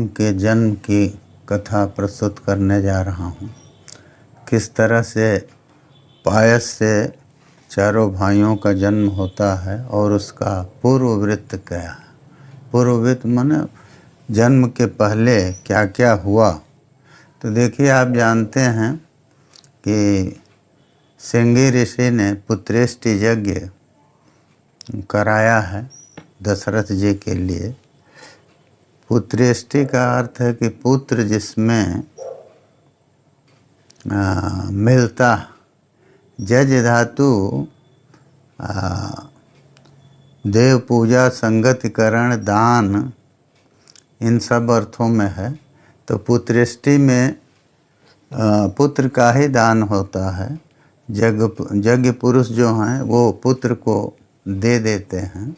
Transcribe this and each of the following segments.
राम के जन्म की कथा प्रस्तुत करने जा रहा हूँ। किस तरह से पायस से चारों भाइयों का जन्म होता है और उसका पूर्ववृत्त क्या है। पूर्ववृत्त माने जन्म के पहले क्या क्या हुआ। तो देखिए, आप जानते हैं कि श्रृंगी ऋषि ने पुत्रेष्टि यज्ञ कराया है दशरथ जी के लिए। पुत्रेष्टि का अर्थ है कि पुत्र जिसमें मिलता। जज धातु देव पूजा, संगतिकरण, दान, इन सब अर्थों में है। तो पुत्रेष्टि में पुत्र का ही दान होता है। यज्ञ पुरुष जो हैं वो पुत्र को दे देते हैं।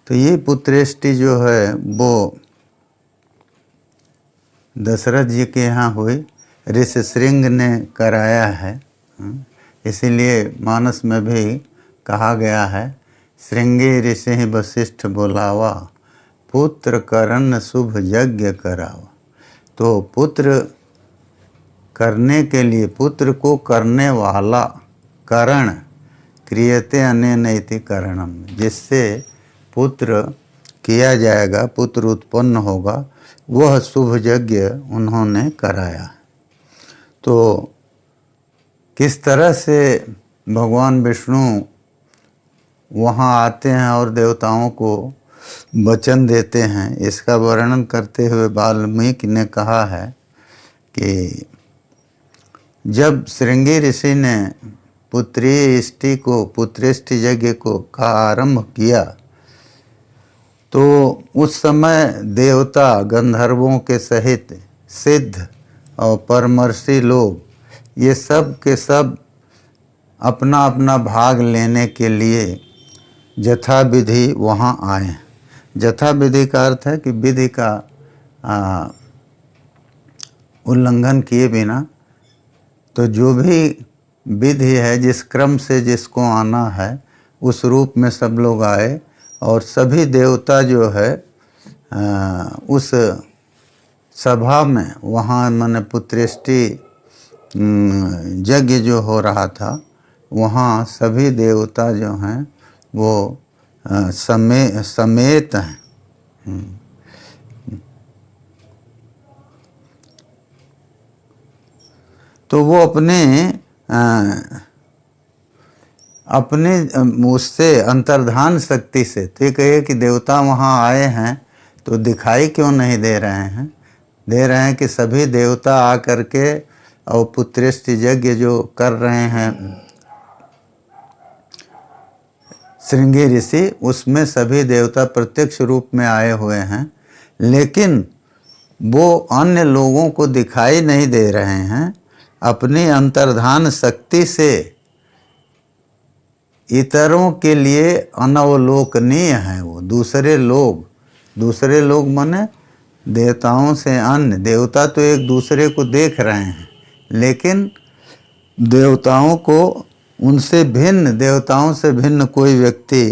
तो ये पुत्रेष्टि जो है वो दशरथ जी के यहाँ हुई, ऋषि श्रृंग ने कराया है। इसीलिए मानस में भी कहा गया है, श्रृंगी ऋषि वशिष्ठ बोलावा, पुत्र करण शुभ यज्ञ करावा। तो पुत्र करने के लिए, पुत्र को करने वाला, करण क्रियते अनेन इति करणम, जिससे पुत्र किया जाएगा, पुत्र उत्पन्न होगा, वह शुभ यज्ञ उन्होंने कराया। तो किस तरह से भगवान विष्णु वहाँ आते हैं और देवताओं को वचन देते हैं, इसका वर्णन करते हुए वाल्मीकि ने कहा है कि जब श्रृंगी ऋषि ने पुत्रेष्टि यज्ञ का आरंभ किया तो उस समय देवता गंधर्वों के सहित सिद्ध और परमर्षि लोग, ये सब के सब अपना अपना भाग लेने के लिए यथा विधि वहाँ आए। यथा विधि का अर्थ है कि विधि का उल्लंघन किए बिना, तो जो भी विधि है, जिस क्रम से जिसको आना है उस रूप में सब लोग आए। और सभी देवता जो है उस सभा में, वहाँ माने पुत्रेष्टि यज्ञ जो हो रहा था, वहाँ सभी देवता जो हैं वो समेत हैं। तो वो अपने उससे अंतर्धान शक्ति से, तो ये कहिए कि देवता वहाँ आए हैं तो दिखाई क्यों नहीं दे रहे हैं? दे रहे हैं कि सभी देवता आ करके और पुत्रेष्टि यज्ञ जो कर रहे हैं श्रृंगी ऋषि, उसमें सभी देवता प्रत्यक्ष रूप में आए हुए हैं, लेकिन वो अन्य लोगों को दिखाई नहीं दे रहे हैं। अपनी अंतर्धान शक्ति से इतरों के लिए अनवलोकनीय हैं। वो दूसरे लोग माने देवताओं से अन्य। देवता तो एक दूसरे को देख रहे हैं, लेकिन देवताओं को उनसे भिन्न, देवताओं से भिन्न कोई व्यक्ति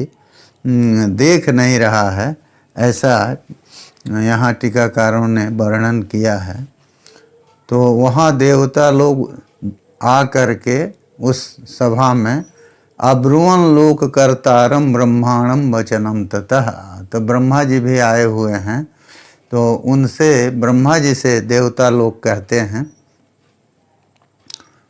देख नहीं रहा है। ऐसा यहाँ टीकाकारों ने वर्णन किया है। तो वहाँ देवता लोग आ करके उस सभा में अब्रुवन लोक कर्तारम ब्रह्मांडम वचनम ततः, तो ब्रह्मा जी भी आए हुए हैं। तो उनसे, ब्रह्मा जी से देवता लोग कहते हैं।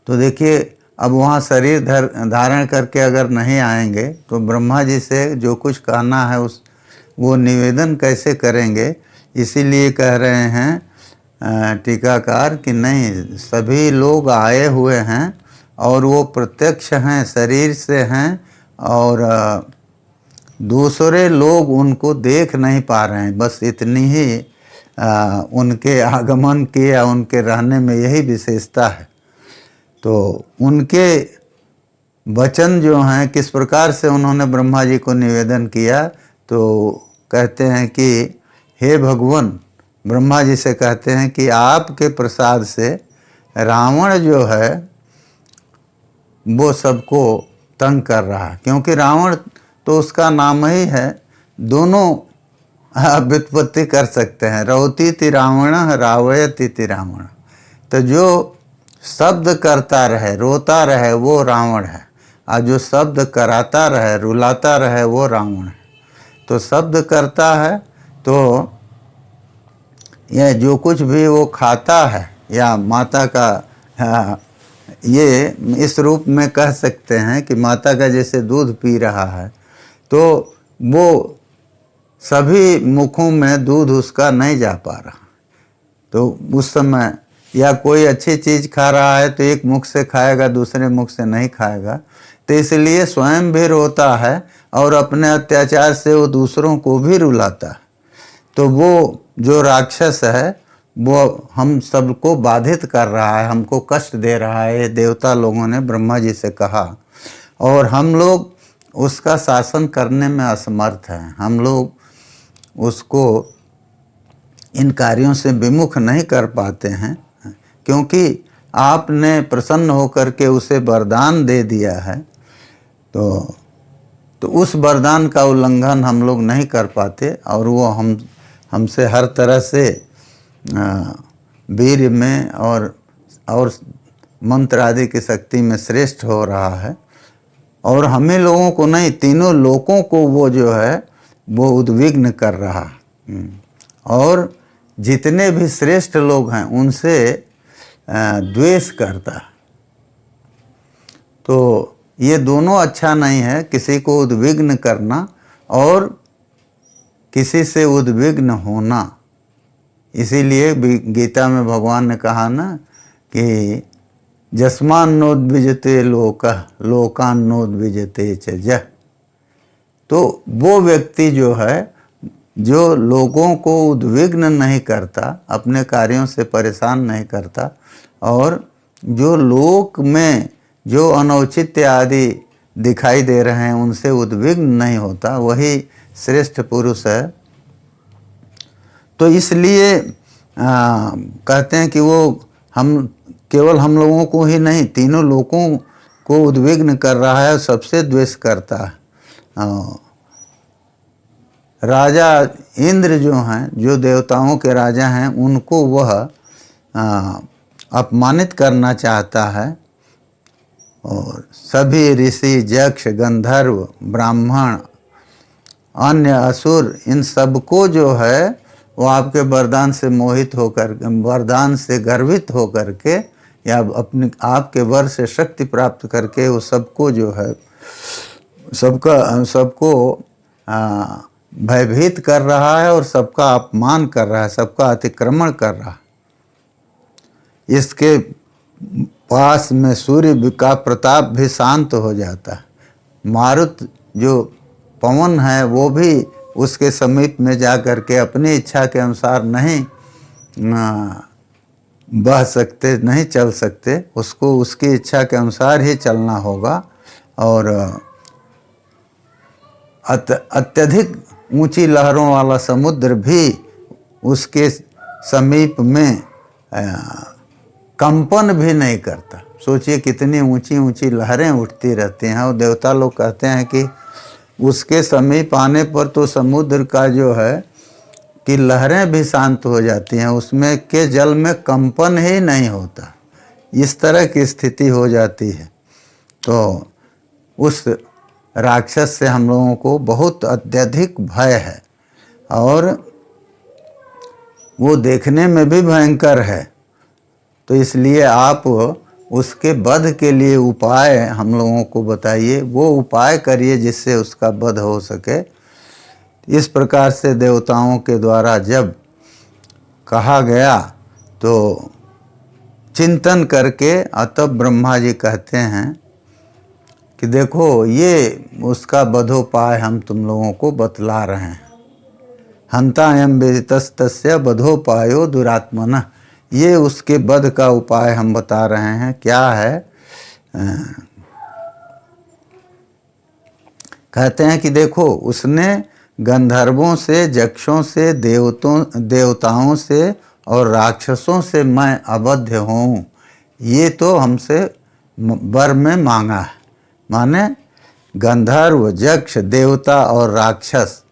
तो देखिए, अब वहाँ शरीर धारण करके अगर नहीं आएंगे तो ब्रह्मा जी से जो कुछ कहना है वो निवेदन कैसे करेंगे? इसीलिए कह रहे हैं टीकाकार कि नहीं, सभी लोग आए हुए हैं और वो प्रत्यक्ष हैं, शरीर से हैं, और दूसरे लोग उनको देख नहीं पा रहे हैं। बस इतनी ही उनके आगमन की या उनके रहने में यही विशेषता है। तो उनके वचन जो हैं, किस प्रकार से उन्होंने ब्रह्मा जी को निवेदन किया, तो कहते हैं कि हे भगवान, ब्रह्मा जी से कहते हैं कि आपके प्रसाद से रावण जो है वो सबको तंग कर रहा है। क्योंकि रावण तो उसका नाम ही है, दोनों व्युत्पत्ति कर सकते हैं। रौती ति रावण रावयति ति रावण। तो जो शब्द करता रहे, रोता रहे, वो रावण है, और जो शब्द कराता रहे, रुलाता रहे, वो रावण है। तो शब्द करता है तो यह जो कुछ भी वो खाता है, या माता का ये इस रूप में कह सकते हैं कि माता का जैसे दूध पी रहा है, तो वो सभी मुखों में दूध उसका नहीं जा पा रहा। तो उस समय या कोई अच्छी चीज़ खा रहा है तो एक मुख से खाएगा, दूसरे मुख से नहीं खाएगा। तो इसलिए स्वयं भी रोता है और अपने अत्याचार से वो दूसरों को भी रुलाता है। तो वो जो राक्षस है वो हम सबको बाधित कर रहा है, हमको कष्ट दे रहा है, ये देवता लोगों ने ब्रह्मा जी से कहा, और हम लोग उसका शासन करने में असमर्थ हैं। हम लोग उसको इन कार्यों से विमुख नहीं कर पाते हैं, क्योंकि आपने प्रसन्न होकर के उसे वरदान दे दिया है। तो उस वरदान का उल्लंघन हम लोग नहीं कर पाते, और वो हमसे हर तरह से वीर में और मंत्र आदि की शक्ति में श्रेष्ठ हो रहा है। और हमें लोगों को नहीं, तीनों लोगों को वो जो है वो उद्विग्न कर रहा। और जितने भी श्रेष्ठ लोग हैं उनसे द्वेष करता। तो ये दोनों अच्छा नहीं है, किसी को उद्विग्न करना और किसी से उद्विग्न होना। इसीलिए गीता में भगवान ने कहा ना कि जस्मान नोद्विजते लोकान नोद्विजते च जह। तो वो व्यक्ति जो है, जो लोगों को उद्विग्न नहीं करता, अपने कार्यों से परेशान नहीं करता, और जो लोक में जो अनौचित्य आदि दिखाई दे रहे हैं उनसे उद्विग्न नहीं होता, वही श्रेष्ठ पुरुष है। तो इसलिए कहते हैं कि वो केवल हम लोगों को ही नहीं, तीनों लोगों को उद्विग्न कर रहा है, सबसे द्वेष करता है। राजा इंद्र जो हैं, जो देवताओं के राजा हैं, उनको वह अपमानित करना चाहता है। और सभी ऋषि, यक्ष, गंधर्व, ब्राह्मण, अन्य असुर, इन सबको जो है वो आपके वरदान से मोहित होकर, वरदान से गर्वित होकर के, या अपने आपके वर से शक्ति प्राप्त करके वो सबको जो है सबको भयभीत कर रहा है, और सबका अपमान कर रहा है, सबका अतिक्रमण कर रहा है। इसके पास में सूर्य का प्रताप भी शांत हो जाता है। मारुत जो पवन है वो भी उसके समीप में जा कर के अपनी इच्छा के अनुसार नहीं बह सकते, नहीं चल सकते, उसको उसकी इच्छा के अनुसार ही चलना होगा। और अत्यधिक ऊंची लहरों वाला समुद्र भी उसके समीप में कंपन भी नहीं करता। सोचिए कितनी ऊंची ऊंची लहरें उठती रहती हैं, और देवता लोग कहते हैं कि उसके समीप आने पर तो समुद्र का जो है कि लहरें भी शांत हो जाती हैं, उसमें के जल में कंपन ही नहीं होता। इस तरह की स्थिति हो जाती है। तो उस राक्षस से हम लोगों को बहुत अत्यधिक भय है, और वो देखने में भी भयंकर है। तो इसलिए आप उसके वध के लिए उपाय हम लोगों को बताइए, वो उपाय करिए जिससे उसका वध हो सके। इस प्रकार से देवताओं के द्वारा जब कहा गया तो चिंतन करके अतः ब्रह्मा जी कहते हैं कि देखो ये उसका वधोपाय हम तुम लोगों को बतला रहे हैं। हंतायम विदितस्तस्य वधोपायो दुरात्मनः, ये उसके वध का उपाय हम बता रहे हैं। क्या है? कहते हैं कि देखो उसने गंधर्वों से, यक्षों से, देवताओं से और राक्षसों से मैं अबध्य हूँ, ये तो हमसे वर में मांगा है। माने गंधर्व, यक्ष, देवता और राक्षस,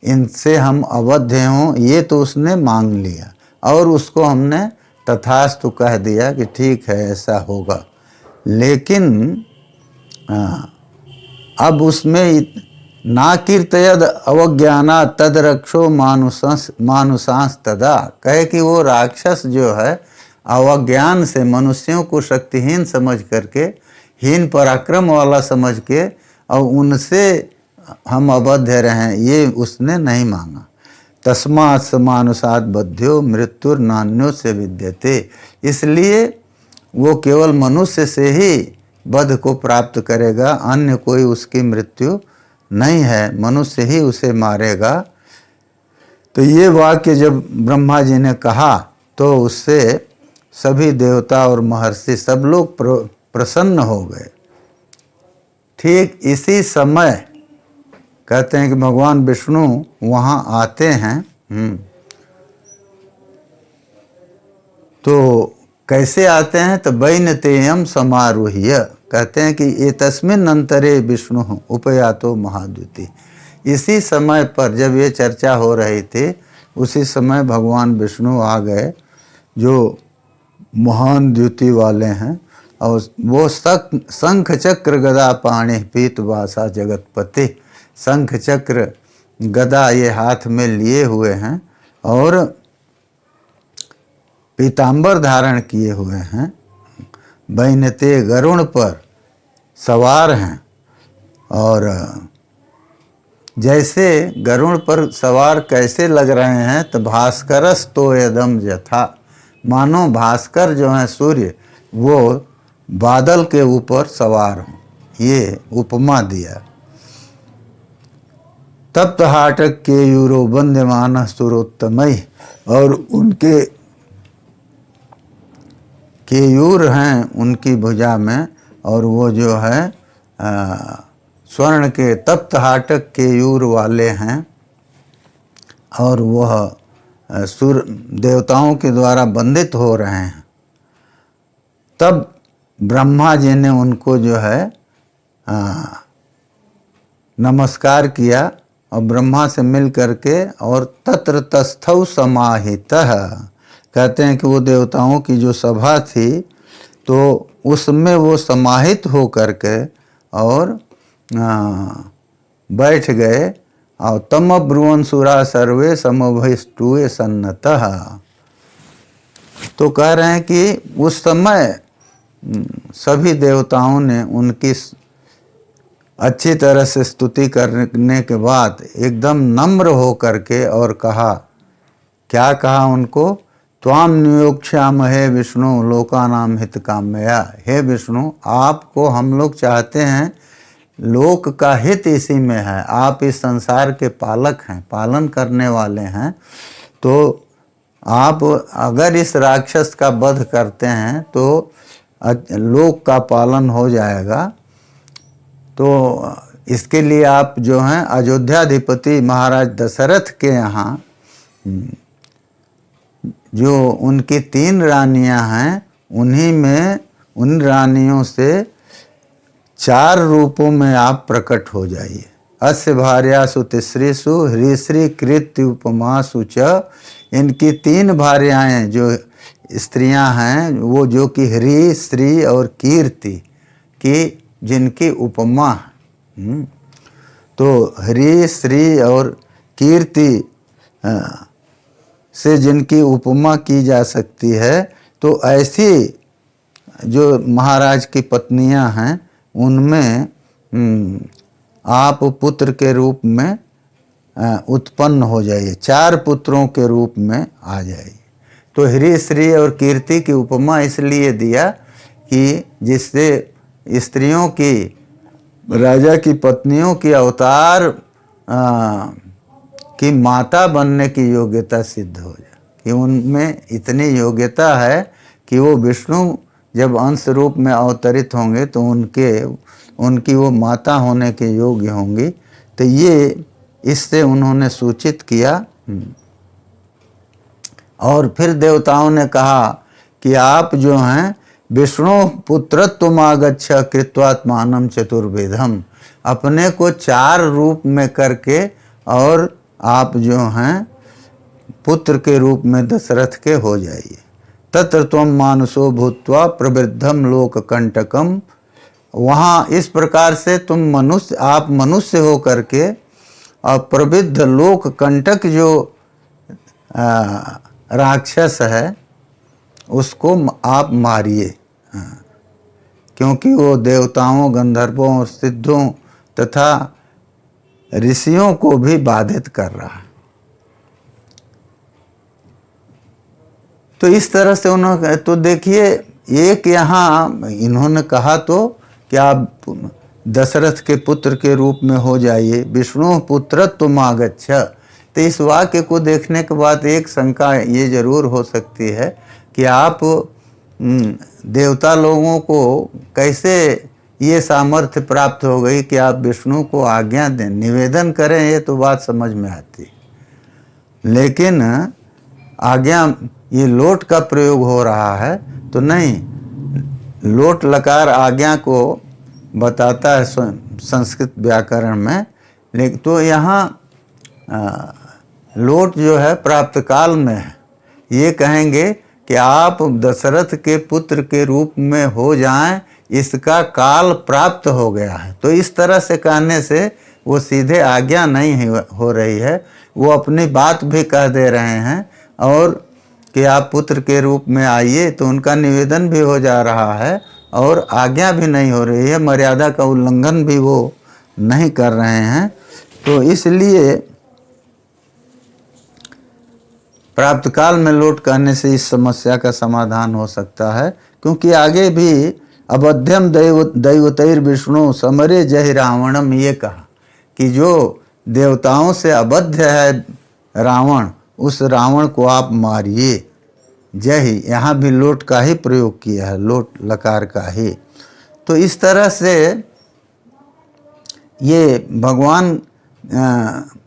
इनसे हम अवध हों, ये तो उसने मांग लिया और उसको हमने तथास्तु कह दिया कि ठीक है ऐसा होगा। लेकिन अब उसमें ना कीर्तयद अवज्ञाना तद रक्षो मानुषांस तदा, कहे कि वो राक्षस जो है अवज्ञान से मनुष्यों को शक्तिहीन समझ करके, हीन पराक्रम वाला समझ के और उनसे हम अबध्य रहें, ये उसने नहीं मांगा। तस्मात् स मानुषात् बध्यो मृत्युर नान्यो से विद्यते, इसलिए वो केवल मनुष्य से ही वध को प्राप्त करेगा, अन्य कोई उसकी मृत्यु नहीं है, मनुष्य ही उसे मारेगा। तो ये वाक्य जब ब्रह्मा जी ने कहा तो उससे सभी देवता और महर्षि सब लोग प्रसन्न हो गए। ठीक इसी समय कहते हैं कि भगवान विष्णु वहाँ आते हैं। तो कैसे आते हैं? तो वैनतेयम समारोह्य, कहते हैं कि ये तस्मिन् अंतरे विष्णु उपयातो महाद्युति। इसी समय पर जब ये चर्चा हो रही थी उसी समय भगवान विष्णु आ गए जो महान द्युति वाले हैं, और वो शंख चक्र गदा पाणि पीतवासा जगतपति, शंख चक्र गदा ये हाथ में लिए हुए हैं और पीतांबर धारण किए हुए हैं, वैनते गरुण पर सवार हैं। और जैसे गरुण पर सवार कैसे लग रहे हैं? तो भास्करस तो यदम यथा, मानो भास्कर जो हैं सूर्य वो बादल के ऊपर सवार हों, ये उपमा दिया। तप्त हाटक के यूरो वंद्यमान सुरोत्तमय, और उनके केयूर हैं उनकी भुजा में, और वो जो है स्वर्ण के तप्त हाटक केयूर वाले हैं, और वह सूर्य देवताओं के द्वारा वंदित हो रहे हैं। तब ब्रह्मा जी ने उनको जो है नमस्कार किया और ब्रह्मा से मिल करके, और तत्र तस्थौ समाहितः, कहते हैं कि वो देवताओं की जो सभा थी तो उसमें वो समाहित हो करके और बैठ गए। और तम ब्रुवन सुरा सर्वे समभस्तुए सन्नतः, तो कह रहे हैं कि उस समय सभी देवताओं ने उनकी अच्छी तरह से स्तुति करने के बाद एकदम नम्र हो करके और कहा, क्या कहा उनको? त्वाम नियोक्ष्यामहे विष्णु लोकानाम हित कामया, हे विष्णु आपको हम लोग चाहते हैं, लोक का हित इसी में है, आप इस संसार के पालक हैं, पालन करने वाले हैं, तो आप अगर इस राक्षस का वध करते हैं तो लोक का पालन हो जाएगा। तो इसके लिए आप जो हैं अयोध्याधिपति महाराज दशरथ के यहाँ जो उनकी 3 रानियां हैं, उन्हीं में उन रानियों से 4 रूपों में आप प्रकट हो जाइए। अस्य भार्यासु तिसरीसु ह्रीश्री कृत्य उपमासु च, इनकी 3 भार्याएं जो स्त्रियां हैं वो जो कि ह्री श्री और कीर्ति की जिनकी उपमा, तो ह्री श्री और कीर्ति से जिनकी उपमा की जा सकती है, तो ऐसी जो महाराज की पत्नियां हैं उनमें आप पुत्र के रूप में उत्पन्न हो जाइए, 4 पुत्रों के रूप में आ जाइए। तो ह्री श्री और कीर्ति की उपमा इसलिए दिया कि जिससे स्त्रियों की, राजा की पत्नियों की अवतार की माता बनने की योग्यता सिद्ध हो जाए, कि उनमें इतनी योग्यता है कि वो विष्णु जब अंश रूप में अवतरित होंगे तो उनकी वो माता होने के योग्य होंगी। तो ये इससे उन्होंने सूचित किया। और फिर देवताओं ने कहा कि आप जो हैं विष्णु पुत्रत्वम आगच्छ कृत्वात्मानं चतुर्विधम, अपने को 4 रूप में करके और आप जो हैं पुत्र के रूप में दशरथ के हो जाइए। तत्र त्वं मानुषो भूत्वा प्रवृद्धम लोक कंटकम, वहाँ इस प्रकार से तुम मनुष्य, आप मनुष्य हो करके और प्रवृद्ध लोक कंटक जो राक्षस है उसको आप मारिए, क्योंकि वो देवताओं, गंधर्वों और सिद्धों तथा ऋषियों को भी बाधित कर रहा है। तो इस तरह से उन्होंने, तो देखिए एक यहाँ इन्होंने कहा तो कि आप दशरथ के पुत्र के रूप में हो जाइए, विष्णु पुत्र तुम आगच्छ। तो इस वाक्य को देखने के बाद एक शंका ये जरूर हो सकती है कि आप देवता लोगों को कैसे ये सामर्थ्य प्राप्त हो गई कि आप विष्णु को आज्ञा दें, निवेदन करें, ये तो बात समझ में आती है। लेकिन आज्ञा, ये लोट का प्रयोग हो रहा है तो नहीं, लोट लकार आज्ञा को बताता है संस्कृत व्याकरण में, लेकिन तो यहाँ लोट जो है प्राप्त काल में है। ये कहेंगे कि आप दशरथ के पुत्र के रूप में हो जाएं, इसका काल प्राप्त हो गया है। तो इस तरह से कहने से वो सीधे आज्ञा नहीं हो रही है, वो अपनी बात भी कह दे रहे हैं और कि आप पुत्र के रूप में आइए, तो उनका निवेदन भी हो जा रहा है और आज्ञा भी नहीं हो रही है, मर्यादा का उल्लंघन भी वो नहीं कर रहे हैं। तो इसलिए प्राप्त काल में लोट कहने से इस समस्या का समाधान हो सकता है, क्योंकि आगे भी अबध्यम दैवतैर विष्णु समरे जय रावणम, ये कहा कि जो देवताओं से अबध्य है रावण, उस रावण को आप मारिए। जय, यहाँ भी लोट का ही प्रयोग किया है, लोट लकार का ही। तो इस तरह से ये भगवान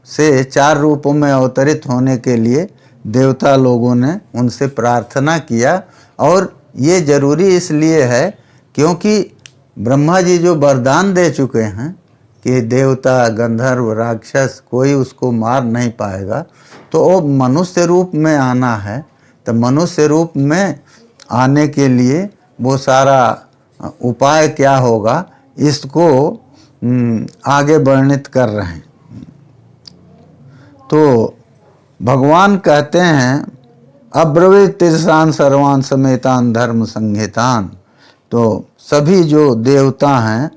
से 4 रूपों में अवतरित होने के लिए देवता लोगों ने उनसे प्रार्थना किया, और ये जरूरी इसलिए है क्योंकि ब्रह्मा जी जो वरदान दे चुके हैं कि देवता, गंधर्व, राक्षस कोई उसको मार नहीं पाएगा, तो वो मनुष्य रूप में आना है। तो मनुष्य रूप में आने के लिए वो सारा उपाय क्या होगा, इसको आगे वर्णित कर रहे हैं। तो भगवान कहते हैं अब्रवीत तिरसान सर्वान समेतान धर्म संहितान। तो सभी जो देवता हैं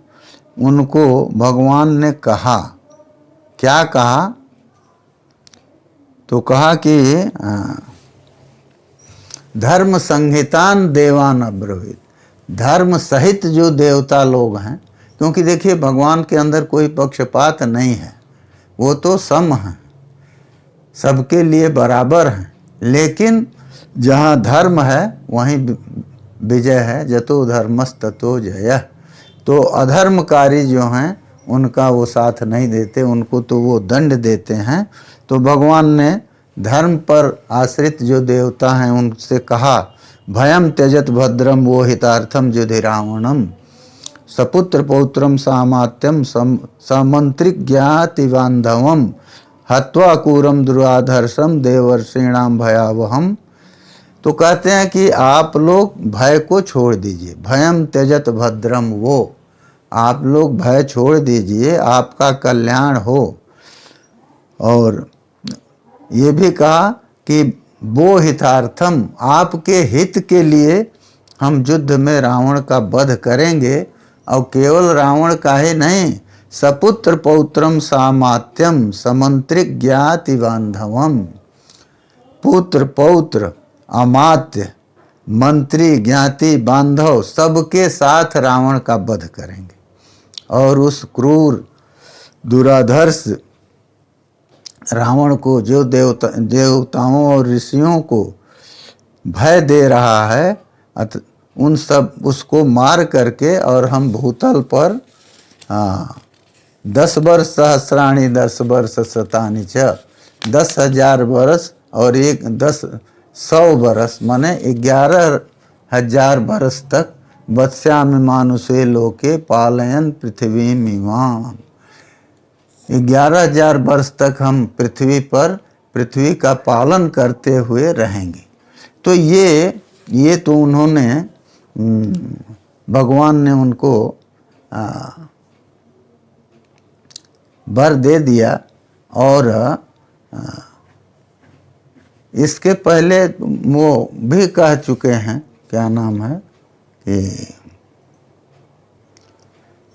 उनको भगवान ने कहा, क्या कहा, तो कहा कि धर्म संहितान देवान अब्रवीत, धर्म सहित जो देवता लोग हैं, क्योंकि देखिए भगवान के अंदर कोई पक्षपात नहीं है, वो तो सम है, सबके लिए बराबर हैं। लेकिन जहाँ धर्म है वहीं विजय है, जतो धर्मस्ततो जयः। तो अधर्मकारी जो हैं उनका वो साथ नहीं देते, उनको तो वो दंड देते हैं। तो भगवान ने धर्म पर आश्रित जो देवता हैं उनसे कहा, भयम त्यजत भद्रम वो हितार्थम युधि रावणम, सपुत्र पौत्रम सामात्यम समंत्रिक ज्ञाति बांधवम, हत्वा कूरम दुराधर्षम देवर्षिणाम भयावहम। तो कहते हैं कि आप लोग भय को छोड़ दीजिए, भयम त्यजत भद्रम, वो आप लोग भय छोड़ दीजिए, आपका कल्याण हो। और ये भी कहा कि वो हितार्थम, आपके हित के लिए हम युद्ध में रावण का वध करेंगे, और केवल रावण का ही नहीं, सपुत्र पौत्रम सामात्यम समंत्रिक ज्ञाति बांधवम, पुत्र पौत्र अमात्य मंत्री ज्ञाति बांधव सबके साथ रावण का वध करेंगे, और उस क्रूर दुराधर्ष रावण को, जो देवताओं और ऋषियों को भय दे रहा है, उन सब उसको मार करके, और हम भूतल पर 10 वर्ष सहस्राणी 10 वर्ष शतानि च, 10,000 वर्ष और 100 वर्ष माने 11,000 वर्ष तक वत्स्यामि मानुषे लोके पालयन पृथ्वी मीमां। 11,000 वर्ष तक हम पृथ्वी पर पृथ्वी का पालन करते हुए रहेंगे। तो ये तो उन्होंने भगवान ने उनको वर दे दिया। और इसके पहले वो भी कह चुके हैं, क्या नाम है कि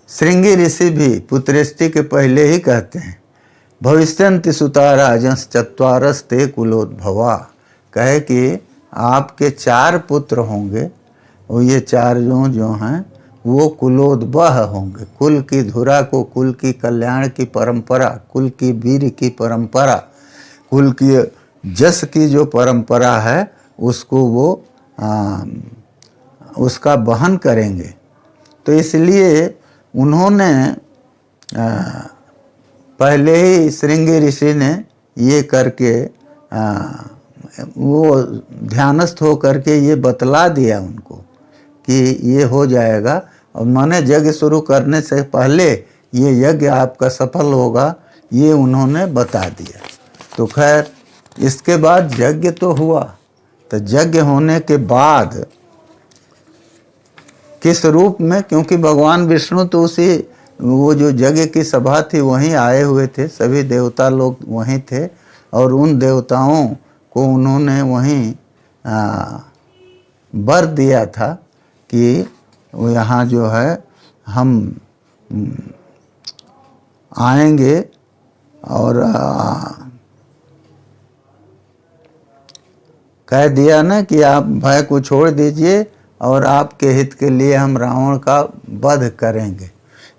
श्रृंगी ऋषि भी पुत्रेष्टि के पहले ही कहते हैं, भविष्यन्ति सुता राजंस चत्वारस्ते कुलोद्भवा, कहे कि आपके 4 पुत्र होंगे और ये 4 जो हैं वो कुलोद्भव होंगे। कुल की धुरा को, कुल की कल्याण की परंपरा, कुल की वीर की परंपरा, कुल की जस की जो परंपरा है उसको वो उसका वहन करेंगे। तो इसलिए उन्होंने पहले ही श्रृंगी ऋषि ने ये करके वो ध्यानस्थ हो करके ये बतला दिया उनको कि ये हो जाएगा। और माने यज्ञ शुरू करने से पहले ये यज्ञ आपका सफल होगा, ये उन्होंने बता दिया। तो खैर इसके बाद यज्ञ तो हुआ। तो यज्ञ होने के बाद किस रूप में, क्योंकि भगवान विष्णु तो उसी वो जो यज्ञ की सभा थी वहीं आए हुए थे, सभी देवता लोग वहीं थे और उन देवताओं को उन्होंने वहीं वर दिया था कि यहाँ जो है हम आएंगे और कह दिया ना कि आप भय को छोड़ दीजिए और आपके हित के लिए हम रावण का वध करेंगे।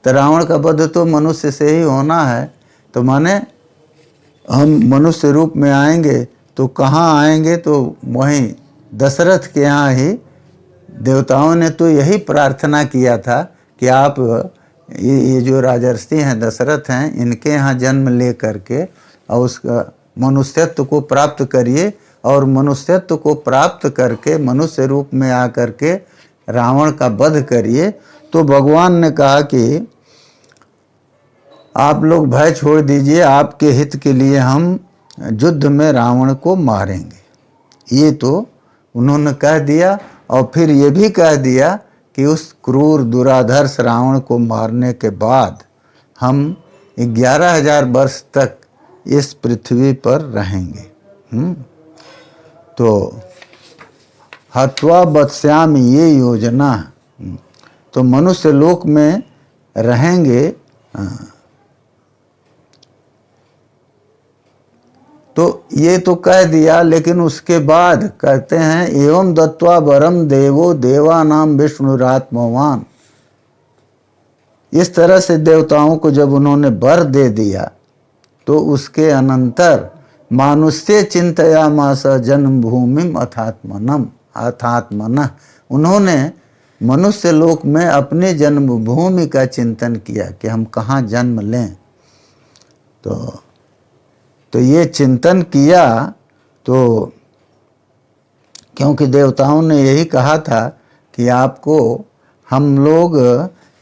तो रावण का वध तो मनुष्य से ही होना है। तो माने हम मनुष्य रूप में आएंगे तो कहाँ आएंगे, तो वहीं दशरथ के यहाँ ही। देवताओं ने तो यही प्रार्थना किया था कि आप ये जो राजर्षि हैं दशरथ हैं, इनके यहाँ जन्म ले करके और उसका मनुष्यत्व को प्राप्त करिए और मनुष्यत्व को प्राप्त करके मनुष्य रूप में आकर के रावण का वध करिए। तो भगवान ने कहा कि आप लोग भय छोड़ दीजिए, आपके हित के लिए हम युद्ध में रावण को मारेंगे। ये तो उन्होंने कह दिया। और फिर ये भी कह दिया कि उस क्रूर दुराधर्ष रावण को मारने के बाद हम 11,000 वर्ष तक इस पृथ्वी पर रहेंगे। तो हत्वा बत्स्यामि ये योजना, तो मनुष्य लोक में रहेंगे। तो ये तो कह दिया, लेकिन उसके बाद कहते हैं एवं दत्वा वरम देवो देवानाम विष्णुरात्मवान। इस तरह से देवताओं को जब उन्होंने वर दे दिया तो उसके अनंतर मानुष्य चिंतयामास जन्मभूमिम अथात्मनः, उन्होंने मनुष्य लोक में अपने जन्मभूमि का चिंतन किया कि हम कहाँ जन्म लें। तो ये चिंतन किया। तो क्योंकि देवताओं ने यही कहा था कि आपको हम लोग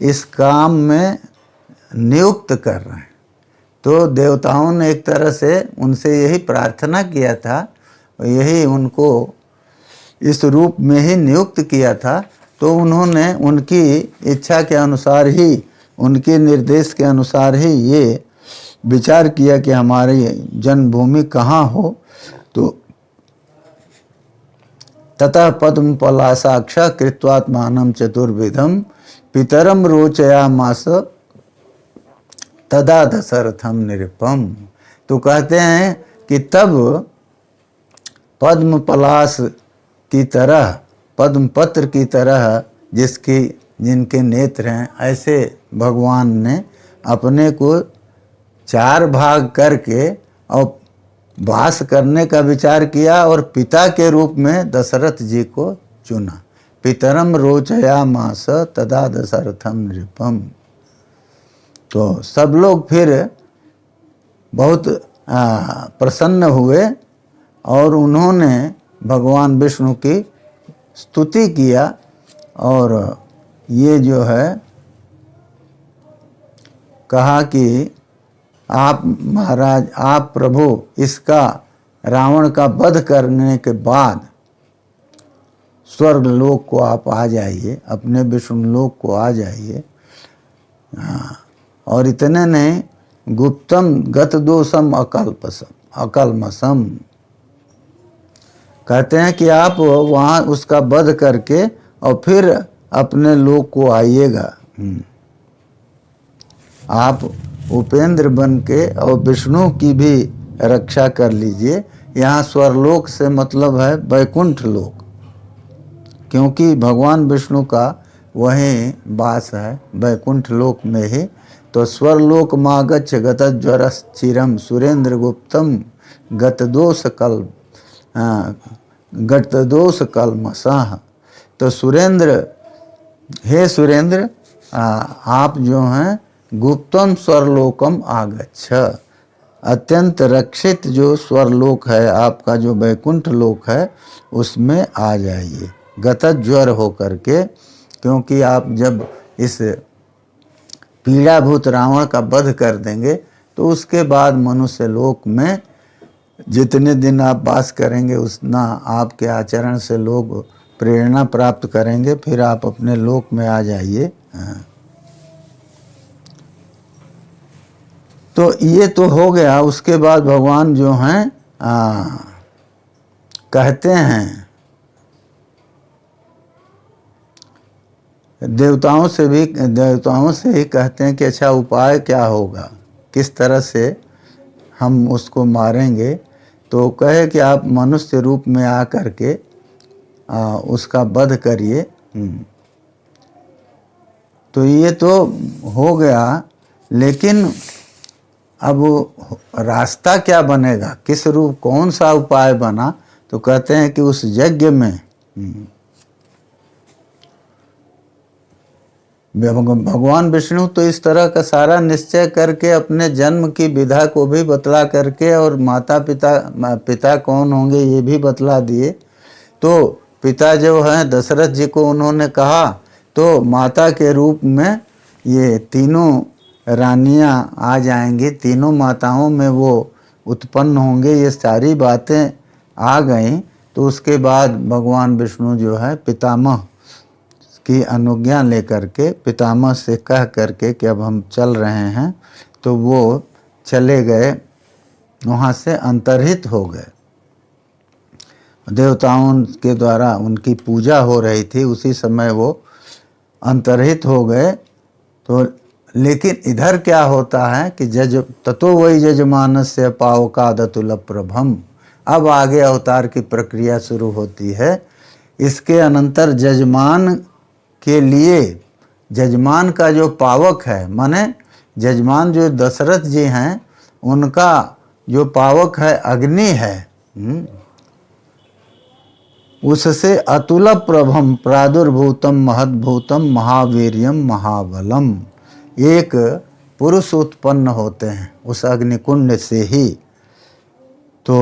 इस काम में नियुक्त कर रहे हैं, तो देवताओं ने एक तरह से उनसे यही प्रार्थना किया था, यही उनको इस रूप में ही नियुक्त किया था। तो उन्होंने उनकी इच्छा के अनुसार ही, उनके निर्देश के अनुसार ही ये विचार किया कि हमारी जन्मभूमि कहाँ हो। तो ततः पद्म पलासाक्ष कृत्वात्मानं चतुर्विधम पितरम रोचयामास तदा दशरथम निरुपम। तो कहते हैं कि तब पद्म पलाश की तरह, पद्म पत्र की तरह जिनके नेत्र हैं, ऐसे भगवान ने अपने को 4 भाग करके और वास करने का विचार किया और पिता के रूप में दशरथ जी को चुना। पितरम रोचयामास तदा दशरथम नृपम। तो सब लोग फिर बहुत प्रसन्न हुए और उन्होंने भगवान विष्णु की स्तुति किया। और ये जो है कहा कि आप महाराज, आप प्रभु इसका रावण का वध करने के बाद स्वर्ग लोक को आप आ जाइए, अपने विष्णु लोक को आ जाइए। हाँ, और इतने नहीं, गुप्तम गत दोषम अकल्मसम, कहते हैं कि आप वहाँ उसका वध करके और फिर अपने लोक को आइएगा। आप उपेंद्र बन के और विष्णु की भी रक्षा कर लीजिए। यहाँ स्वरलोक से मतलब है वैकुंठ लोक, क्योंकि भगवान विष्णु का वहीं वास है वैकुंठ लोक में ही। तो स्वरलोक मागच्छ गतज्वर चिरम सुरेंद्र गुप्तम गतदोष कलमसाह। तो सुरेंद्र, हे सुरेंद्र, आप जो हैं गुप्तम स्वरलोकम आगच्छ, अत्यंत रक्षित जो स्वरलोक है आपका, जो वैकुंठ लोक है, उसमें आ जाइए गतज्वर हो करके। क्योंकि आप जब इस पीड़ाभूत रावण का वध कर देंगे तो उसके बाद मनुष्य लोक में जितने दिन आप वास करेंगे उतना आपके आचरण से लोग प्रेरणा प्राप्त करेंगे, फिर आप अपने लोक में आ जाइए। तो ये तो हो गया। उसके बाद भगवान जो हैं कहते हैं देवताओं से ही कहते हैं कि अच्छा उपाय क्या होगा, किस तरह से हम उसको मारेंगे। तो कहे कि आप मनुष्य रूप में आ करके उसका वध करिए। तो ये तो हो गया, लेकिन अब रास्ता क्या बनेगा, किस रूप, कौन सा उपाय बना। तो कहते हैं कि उस यज्ञ में भगवान विष्णु तो इस तरह का सारा निश्चय करके अपने जन्म की विधा को भी बतला करके और पिता कौन होंगे ये भी बतला दिए। तो पिता जो हैं दशरथ जी को उन्होंने कहा, तो माता के रूप में ये तीनों रानियां आ जाएंगी, तीनों माताओं में वो उत्पन्न होंगे, ये सारी बातें आ गईं। तो उसके बाद भगवान विष्णु जो है पितामह की अनुज्ञा लेकर के, पितामह से कह करके कि अब हम चल रहे हैं, तो वो चले गए, वहाँ से अंतर्हित हो गए। देवताओं के द्वारा उनकी पूजा हो रही थी, उसी समय वो अंतर्हित हो गए। तो लेकिन इधर क्या होता है कि ततो वही जजमानस्य पावकादतुल प्रभम, अब आगे अवतार की प्रक्रिया शुरू होती है। इसके अनंतर जजमान के लिए, जजमान का जो पावक है, माने जजमान जो दशरथ जी हैं उनका जो पावक है अग्नि है, उससे अतुल प्रभम प्रादुर्भूतम महद्भूतम महावीर्यम महाबलम, एक पुरुष उत्पन्न होते हैं उस अग्निकुंड से ही। तो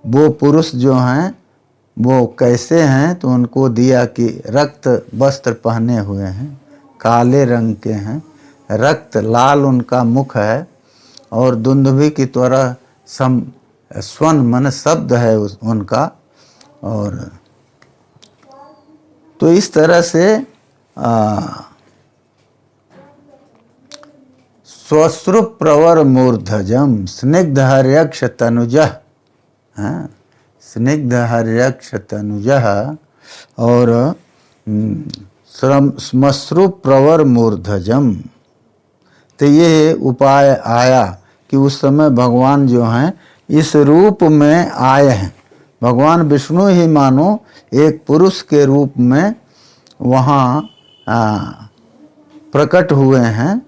वो पुरुष जो हैं वो कैसे हैं, तो उनको दिया कि रक्त वस्त्र पहने हुए हैं, काले रंग के हैं, रक्त लाल उनका मुख है, और दुंदुभि की तरह स्वन मन शब्द है उनका। और तो इस तरह से स्वश्रुप प्रवर मूर्धजम स्निग्ध हर्यक्ष तनुजः, स्निग्ध हर्यक्ष तनुजः, और श्मश्रु प्रवर मूर्धजम। तो ये उपाय आया कि उस समय भगवान जो हैं इस रूप में आए हैं। भगवान विष्णु ही मानो एक पुरुष के रूप में वहाँ प्रकट हुए हैं।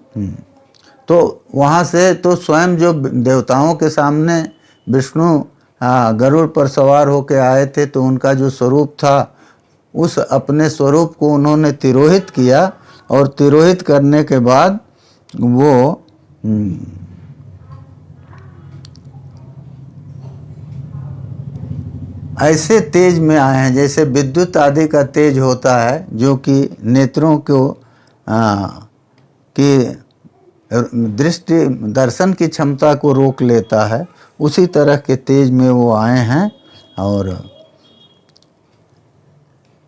तो वहाँ से तो स्वयं जो देवताओं के सामने विष्णु गरुड़ पर सवार होकर आए थे, तो उनका जो स्वरूप था उस अपने स्वरूप को उन्होंने तिरोहित किया, और तिरोहित करने के बाद वो ऐसे तेज में आए हैं जैसे विद्युत आदि का तेज होता है, जो कि नेत्रों को की दृष्टि दर्शन की क्षमता को रोक लेता है, उसी तरह के तेज में वो आए हैं। और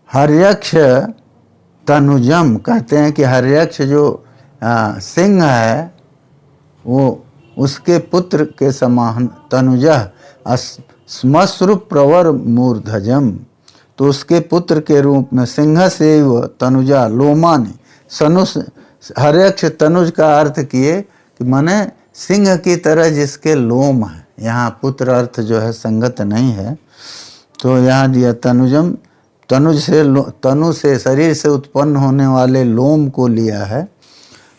हर्यक्ष तनुजम कहते हैं कि हर्यक्ष जो सिंह है वो उसके पुत्र के समान, तनुजः श्मश्रु प्रवर मूर्धजम, तो उसके पुत्र के रूप में सिंह से वो तनुजा लोमानी सनुष, हर्यक्ष तनुज का अर्थ किए कि माने सिंह की तरह जिसके लोम है। यहाँ पुत्र अर्थ जो है संगत नहीं है, तो यहाँ दिया तनुजम, तनु से शरीर से उत्पन्न होने वाले लोम को लिया है।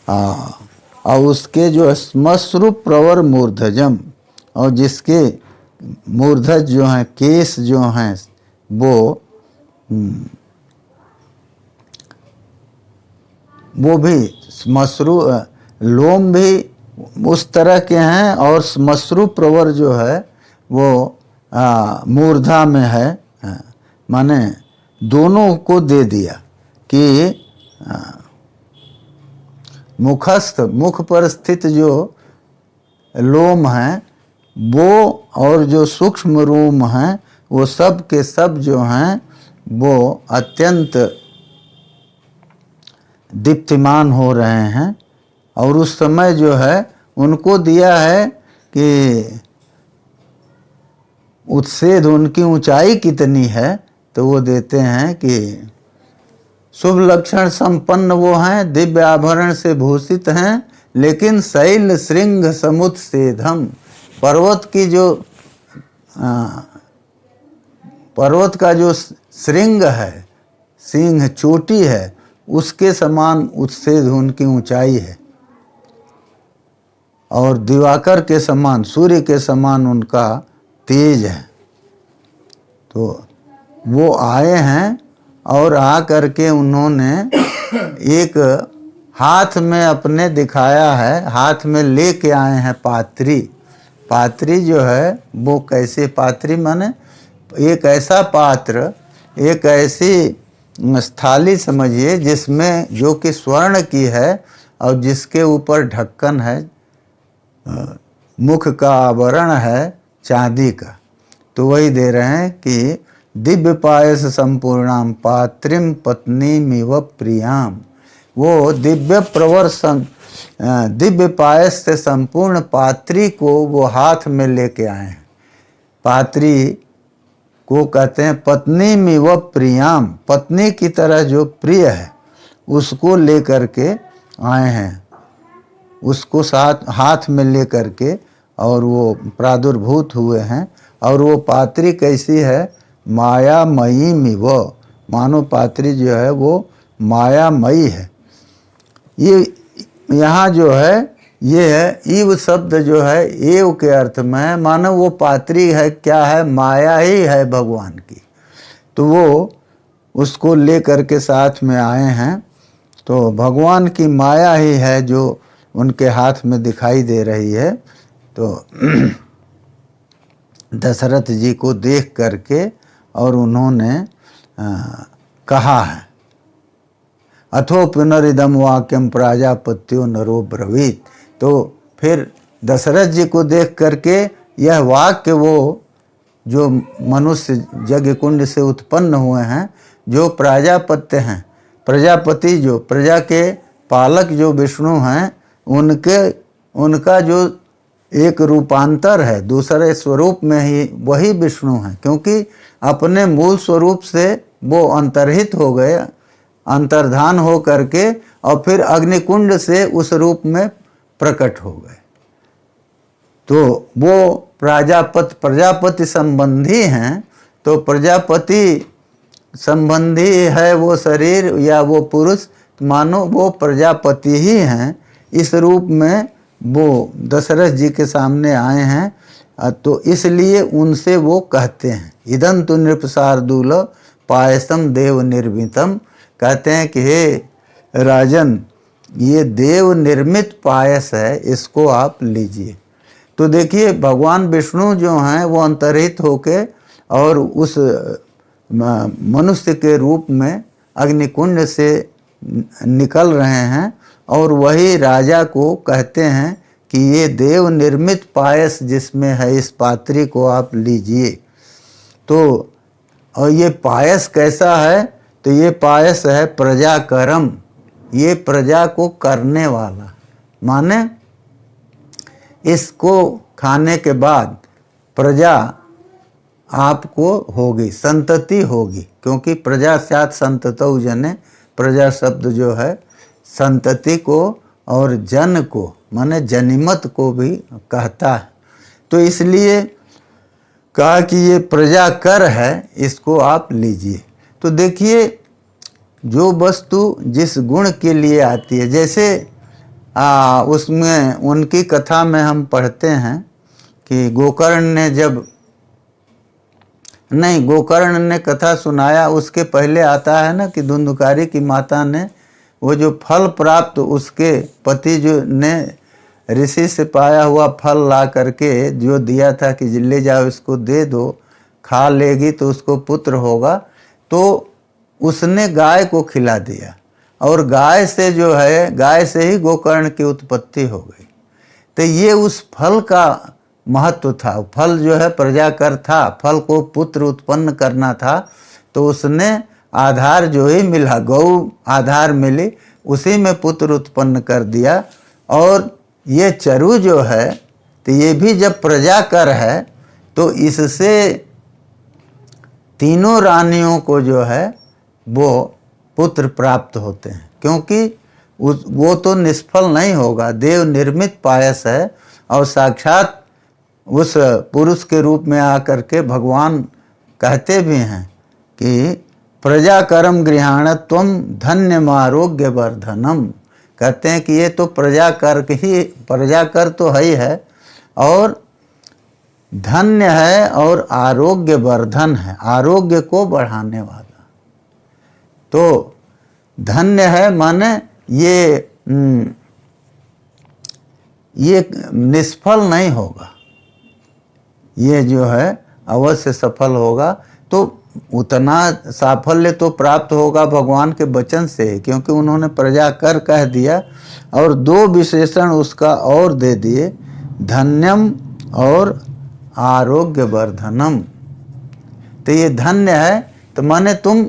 और उसके जो श्मश्रु प्रवर मूर्धजम, और जिसके मूर्धज जो हैं, केस जो हैं वो भी श्मश्रु, लोम भी उस तरह के हैं, और श्मश्रु प्रवर जो है वो मूर्धा में है। माने दोनों को दे दिया कि मुखस्थ, मुख पर स्थित जो लोम हैं वो, और जो सूक्ष्म रोम हैं वो सब के सब जो हैं वो अत्यंत दीप्तिमान हो रहे हैं। और उस समय जो है उनको दिया है कि उत्सेद, उनकी ऊंचाई कितनी है, तो वो देते हैं कि शुभ लक्षण संपन्न वो हैं, दिव्य आभरण से भूषित हैं, लेकिन शैल श्रृंग समुत्सेधम, पर्वत की जो पर्वत का जो श्रृंग है, सिंह चोटी है, उसके समान उत्सेध उनकी ऊंचाई है, और दिवाकर के समान, सूर्य के समान उनका तेज है। तो वो आए हैं और आ करके उन्होंने एक हाथ में अपने दिखाया है, हाथ में लेके आए हैं पात्री। पात्री जो है वो कैसे पात्री, माने एक ऐसा पात्र, एक ऐसी थाली समझिए जिसमें, जो कि स्वर्ण की है और जिसके ऊपर ढक्कन है, मुख का आवरण है चांदी का। तो वही दे रहे हैं कि दिव्य पायस संपूर्णाम पात्रिम पत्नीमिव प्रियाम, वो दिव्य प्रवर दिव्य पायस से संपूर्ण पात्री को वो हाथ में लेके आए हैं। पात्री को कहते हैं पत्नीमिव प्रियाम, पत्नी की तरह जो प्रिय है उसको लेकर के आए हैं, उसको साथ हाथ में लेकर के, और वो प्रादुर्भूत हुए हैं। और वो पात्री कैसी है, मायामयी मिव, मानो पात्री जो है वो मायामयी है। ये यहाँ जो है ये है ईव शब्द जो है एव के अर्थ में है, मानो वो पात्री है, क्या है, माया ही है भगवान की। तो वो उसको ले करके साथ में आए हैं, तो भगवान की माया ही है जो उनके हाथ में दिखाई दे रही है। तो दशरथ जी को देख करके और उन्होंने कहा है, अथो पुनरिदम वाक्यम प्राजापत्यो नरो ब्रवीत। तो फिर दशरथ जी को देख करके यह वाक्य, वो जो मनुष्य यज्ञ कुंड से उत्पन्न हुए हैं, जो प्राजापत्य हैं, प्रजापति जो प्रजा के पालक जो विष्णु हैं, उनका जो एक रूपांतर है, दूसरे स्वरूप में ही वही विष्णु हैं, क्योंकि अपने मूल स्वरूप से वो अंतर्हित हो गए, अंतर्धान हो करके, और फिर अग्निकुंड से उस रूप में प्रकट हो गए। तो वो प्रजापति संबंधी हैं, तो प्रजापति संबंधी है वो शरीर या वो पुरुष, मानो वो प्रजापति ही हैं। इस रूप में वो दशरथ जी के सामने आए हैं, तो इसलिए उनसे वो कहते हैं, इदं तु नृपशार्दूल पायसम देव निर्मितम, कहते हैं कि हे राजन, ये देव निर्मित पायस है, इसको आप लीजिए। तो देखिए भगवान विष्णु जो हैं वो अंतर्हित होके और उस मनुष्य के रूप में अग्निकुंड से निकल रहे हैं, और वही राजा को कहते हैं कि ये देव निर्मित पायस जिसमें है, इस पात्री को आप लीजिए। तो और ये पायस कैसा है? तो ये पायस है प्रजाकरम, ये प्रजा को करने वाला, माने इसको खाने के बाद प्रजा आपको होगी, संतति होगी, क्योंकि प्रजा स्यात् संततौ जने, प्रजा शब्द जो है संतति को और जन को माने जनिमत को भी कहता है। तो इसलिए कहा कि ये प्रजा कर है, इसको आप लीजिए। तो देखिए जो वस्तु जिस गुण के लिए आती है, जैसे उसमें उनकी कथा में हम पढ़ते हैं कि गोकर्ण ने कथा सुनाया, उसके पहले आता है ना कि धुंधुकारी की माता ने वो जो फल प्राप्त उसके पति जो ने ऋषि से पाया हुआ फल ला करके जो दिया था कि ले जाओ इसको दे दो, खा लेगी तो उसको पुत्र होगा, तो उसने गाय को खिला दिया और गाय से जो है, गाय से ही गोकर्ण की उत्पत्ति हो गई। तो ये उस फल का महत्व था। फल जो है प्रजाकर था, फल को पुत्र उत्पन्न करना था, तो उसने आधार जो ही मिला, गौ आधार मिली, उसी में पुत्र उत्पन्न कर दिया। और ये चरु जो है, तो ये भी जब प्रजाकर है तो इससे तीनों रानियों को जो है वो पुत्र प्राप्त होते हैं, क्योंकि वो तो निष्फल नहीं होगा, देव निर्मित पायस है। और साक्षात उस पुरुष के रूप में आकर के भगवान कहते भी हैं कि प्रजाकरम गृहाणत्वम धन्यमारोग्य वर्धनम, कहते हैं कि ये तो प्रजाकर तो है ही है और धन्य है और आरोग्य वर्धन है, आरोग्य को बढ़ाने वाला। तो धन्य है माने ये निष्फल नहीं होगा, ये जो है अवश्य सफल होगा। तो उतना साफल्य तो प्राप्त होगा भगवान के वचन से, क्योंकि उन्होंने प्रजाकर कह दिया और दो विशेषण उसका और दे दिए, धन्यम और आरोग्य वर्धनम। तो ये धन्य है तो माने तुम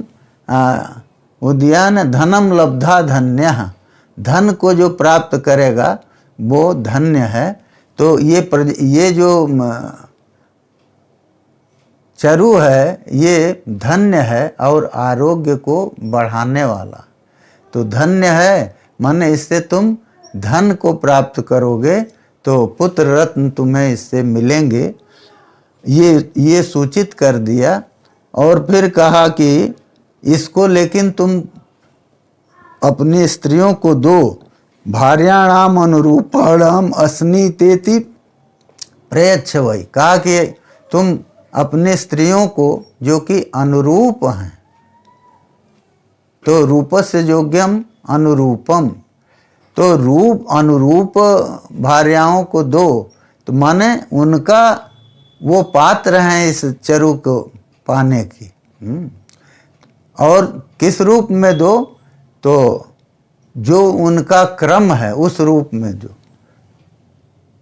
उद्यान धनम लब्धा धन्य, धन को जो प्राप्त करेगा वो धन्य है। तो ये जो चरु है ये धन्य है और आरोग्य को बढ़ाने वाला। तो धन्य है माने इससे तुम धन को प्राप्त करोगे, तो पुत्र रत्न तुम्हें इससे मिलेंगे, ये सूचित कर दिया। और फिर कहा कि इसको लेकिन तुम अपनी स्त्रियों को दो, भार्याणाम अनुरूपाणाम अस्नीतेति प्रयच्छवै, कहा कि तुम अपने स्त्रियों को जो कि अनुरूप हैं, तो रूपस्य योग्यम अनुरूपम, तो रूप अनुरूप भार्याओं को दो, तो माने उनका वो पात्र हैं इस चरु को पाने की। और किस रूप में दो? तो जो उनका क्रम है उस रूप में, जो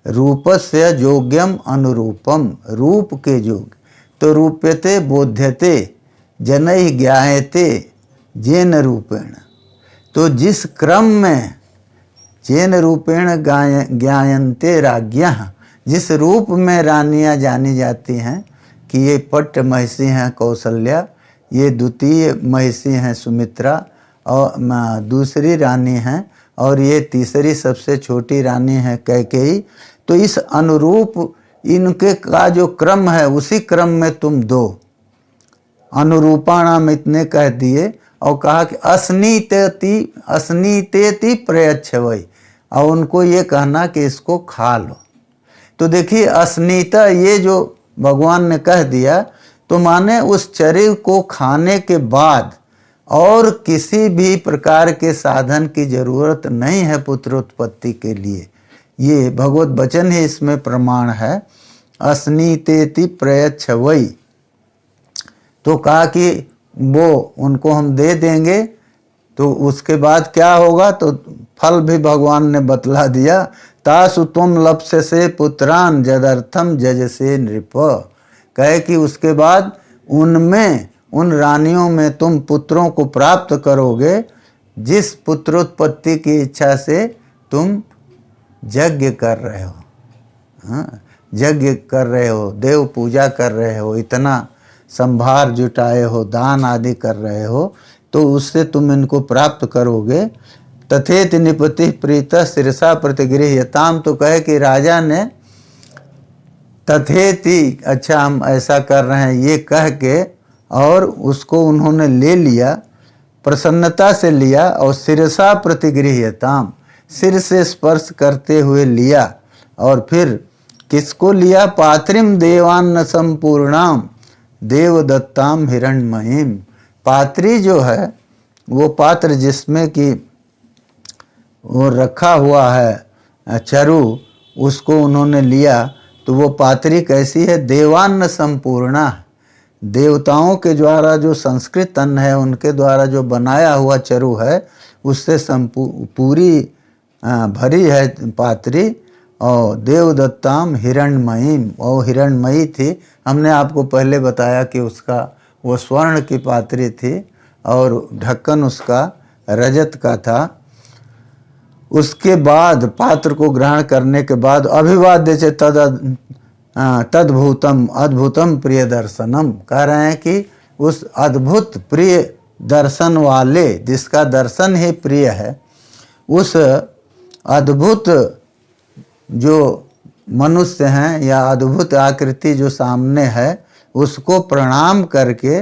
रूपस्य योग्यम अनुरूपम, रूप के योग्य। तो रूप्यते बोध्यते जनैः ज्ञायते जेन रूपेण, तो जिस क्रम में जेन रूपेण ज्ञायन्ते राज्ञः, जिस रूप में रानियां जानी जाती हैं कि ये पट्ट महिषी हैं कौशल्या, ये द्वितीय महिषी हैं सुमित्रा और दूसरी रानी हैं, और ये तीसरी सबसे छोटी रानी है कैकेयी। तो इस अनुरूप इनके का जो क्रम है उसी क्रम में तुम दो, अनुरूपाणाम इतने कह दिए। और कहा कि अस्नीतेति प्रयच्छवै, और उनको ये कहना कि इसको खा लो। तो देखिए अस्नीता ये जो भगवान ने कह दिया, तो माने उस चरु को खाने के बाद और किसी भी प्रकार के साधन की जरूरत नहीं है पुत्रोत्पत्ति के लिए। ये भगवत वचन ही इसमें प्रमाण है, अस्नीतेति प्रयच्छवै। तो कहा कि वो उनको हम दे देंगे, तो उसके बाद क्या होगा? तो फल भी भगवान ने बतला दिया। तासु तुम लप्स्य से पुत्रान जदर्थम जज से नृप, कहे कि उसके बाद उनमें, उन रानियों में तुम पुत्रों को प्राप्त करोगे जिस पुत्रोत्पत्ति की इच्छा से तुम यज्ञ कर रहे हो। हाँ, यज्ञ कर रहे हो, देव पूजा कर रहे हो, इतना संभार जुटाए हो, दान आदि कर रहे हो, तो उससे तुम इनको प्राप्त करोगे। तथेति निपति प्रीत शिरसा प्रतिगृह्यताम, तो कहे कि राजा ने तथेति, अच्छा हम ऐसा कर रहे हैं ये कह के, और उसको उन्होंने ले लिया, प्रसन्नता से लिया, और शिरसा प्रतिगृह्यताम, सिर से स्पर्श करते हुए लिया। और फिर किसको लिया? पात्रिम देवान्न संपूर्णाम देवदत्ताम हिरण्मयीम, पात्री जो है वो पात्र जिसमें कि वो रखा हुआ है चरु, उसको उन्होंने लिया। तो वो पात्री कैसी है? देवान्न संपूर्णा, देवताओं के द्वारा जो संस्कृत अन्न है उनके द्वारा जो बनाया हुआ चरु है उससे पूरी भरी है पात्री। और देवदत्ताम हिरण्मयीम, और हिरण्मयी थी। हमने आपको पहले बताया कि उसका वो स्वर्ण की पात्री थी और ढक्कन उसका रजत का था। उसके बाद पात्र को ग्रहण करने के बाद अभिवाद्य से तद्भुतम अद्भुतम प्रिय दर्शनम, कह रहे हैं कि उस अद्भुत प्रिय दर्शन वाले, जिसका दर्शन ही प्रिय है, उस अद्भुत जो मनुष्य हैं या अद्भुत आकृति जो सामने है उसको प्रणाम करके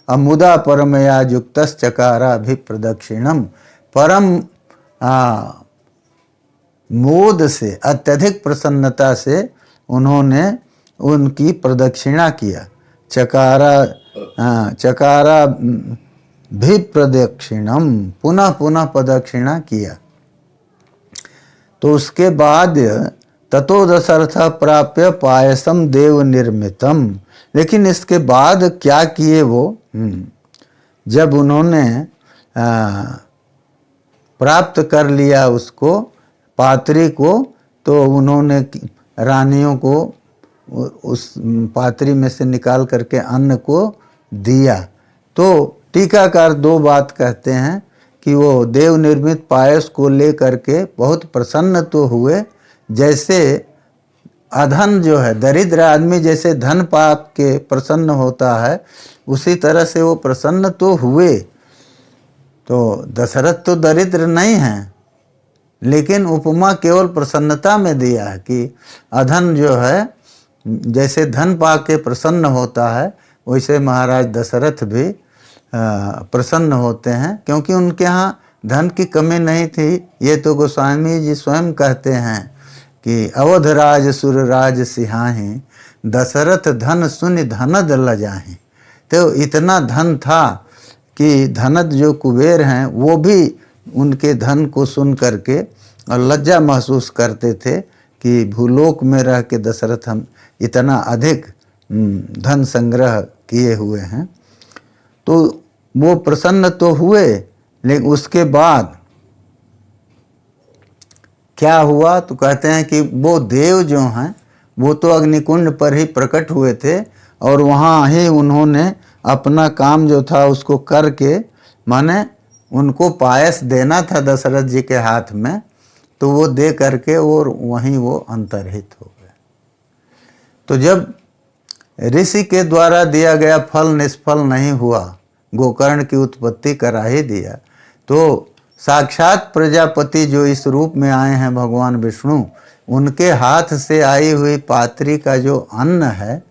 अमुदा परमया युक्तस चकारा भी प्रदक्षिणम, परम मोद से, अत्यधिक प्रसन्नता से उन्होंने उनकी प्रदक्षिणा किया। चकारा भी प्रदक्षिणम, पुनः पुनः प्रदक्षिणा किया। तो उसके बाद ततो दशरथ प्राप्य पायसम देव निर्मितम, लेकिन इसके बाद क्या किए वो? जब उन्होंने प्राप्त कर लिया उसको, पात्री को, तो उन्होंने रानियों को उस पात्री में से निकाल करके अन्न को दिया। तो टीकाकार दो बात कहते हैं कि वो देव निर्मित पायस को ले करके बहुत प्रसन्न तो हुए, जैसे अधन जो है, दरिद्र आदमी जैसे धन पाप के प्रसन्न होता है, उसी तरह से वो प्रसन्न तो हुए। तो दशरथ तो दरिद्र नहीं हैं, लेकिन उपमा केवल प्रसन्नता में दिया है कि अधन जो है जैसे धन पा के प्रसन्न होता है, वैसे महाराज दशरथ भी प्रसन्न होते हैं, क्योंकि उनके यहाँ धन की कमी नहीं थी। ये तो गोस्वामी जी स्वयं कहते हैं कि अवधराज सुरराज सिहाही, दशरथ धन सुनि धनद लजाही। तो इतना धन था कि धनद जो कुबेर हैं वो भी उनके धन को सुन करके और लज्जा महसूस करते थे कि भूलोक में रह के दशरथ हम इतना अधिक धन संग्रह किए हुए हैं। तो वो प्रसन्न तो हुए, लेकिन उसके बाद क्या हुआ? तो कहते हैं कि वो देव जो हैं वो तो अग्निकुंड पर ही प्रकट हुए थे, और वहाँ ही उन्होंने अपना काम जो था उसको करके, माने उनको पायस देना था दशरथ जी के हाथ में, तो वो दे करके और वहीं वो अंतर्हित हो गए। तो जब ऋषि के द्वारा दिया गया फल निष्फल नहीं हुआ, गोकर्ण की उत्पत्ति करा ही दिया, तो साक्षात प्रजापति जो इस रूप में आए हैं भगवान विष्णु, उनके हाथ से आई हुई पात्री का जो अन्न है,